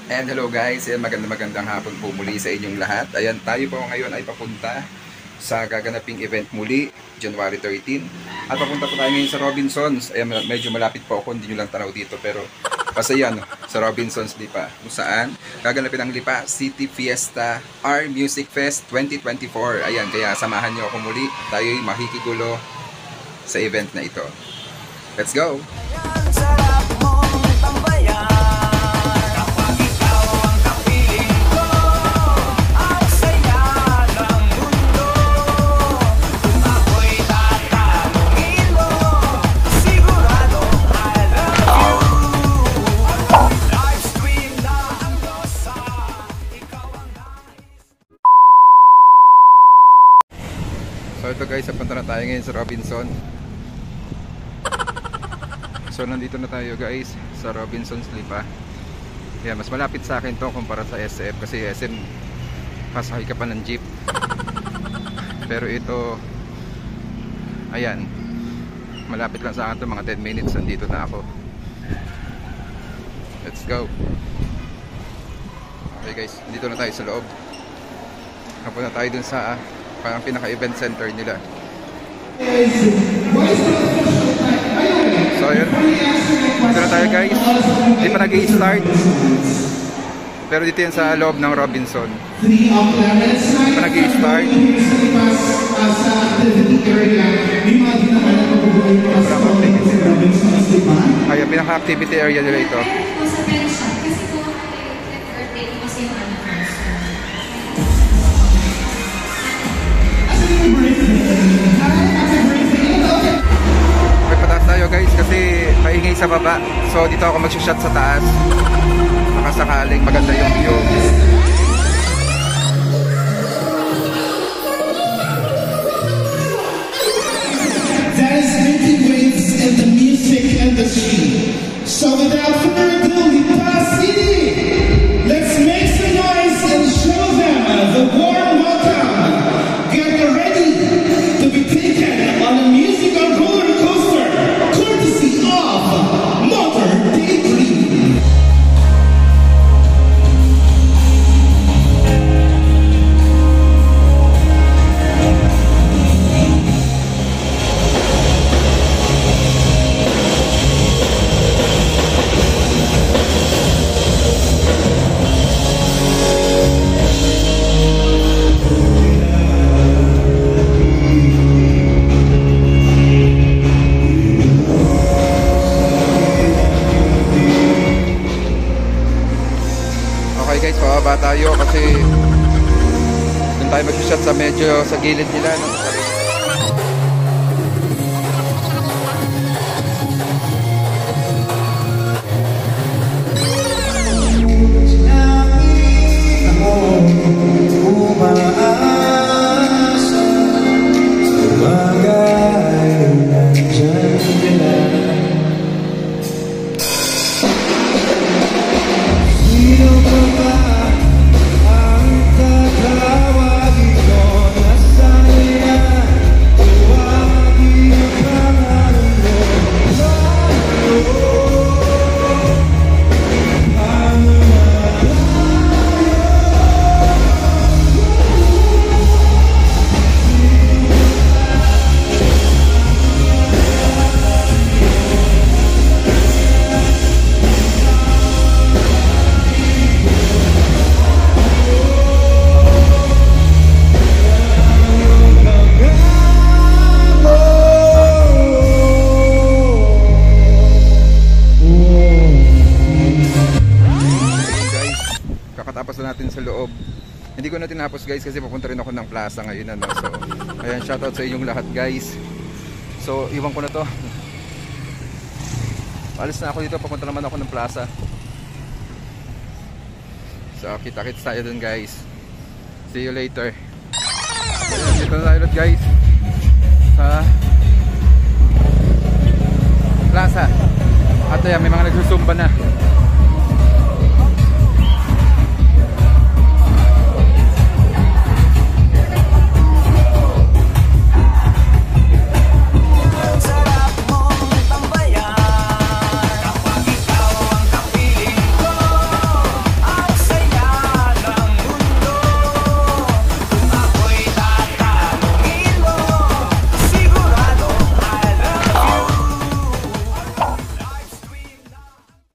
And hello guys, ayan, magandang hapon po muli sa inyong lahat. Ayan, tayo po ngayon ay papunta sa gaganaping event muli, January 13. At papunta po tayo ngayon sa Robinsons. Ayan, medyo malapit po ako, hindi nyo lang tanaw dito. Pero pasaya no, sa Robinsons Lipa. Kung saan, gaganapin ang Lipa City Fiesta R Music Fest 2024. Ayan, kaya samahan nyo ako muli. Tayo'y makikigulo sa event na ito. Let's go! So ito guys, punta na tayo ngayon sa Robinson. So nandito na tayo guys sa Robinsons Lipa. Kaya mas malapit sa akin to kumpara sa SM. Kasi SM pasakay ka pa ng jeep. Pero ito, ayan, malapit lang sa akin to, mga 10 minutes nandito na ako. Let's go. Okay guys, dito na tayo sa loob. Napunta tayo dun sa parang pinaka-event center nila. So yun, dito na tayo guys. Hindi pa nag-i-start, pero dito yan sa loob ng Robinson. Hindi pa nag-i-start. Ay, pinaka-activity area nila ito. May pataas tayo guys kasi maingay sa baba. So dito ako mag-shot sa taas. Nakasakaling maganda yung view. That is making waves in the music industry. So without further ado, Lipa City, let's make some noise and show them the warm welcome. Get ready to be taken on a musical roller coaster, courtesy of Motor Daydream. Okay guys, pababa tayo kasi doon tayo mag-shot sa medyo sa gilid nila, no? Kakatapos na natin sa loob. Hindi ko na tinapos guys kasi papunta rin ako ng plaza ngayon, ano? So ayan, shoutout sa inyong lahat guys. So iwan ko na to. Alis na ako dito, papunta naman ako ng plaza. So kita-kits tayo dun guys. See you later. Ayan, dito na tayo guys sa plaza. At ayan, may mga nagsusumba na.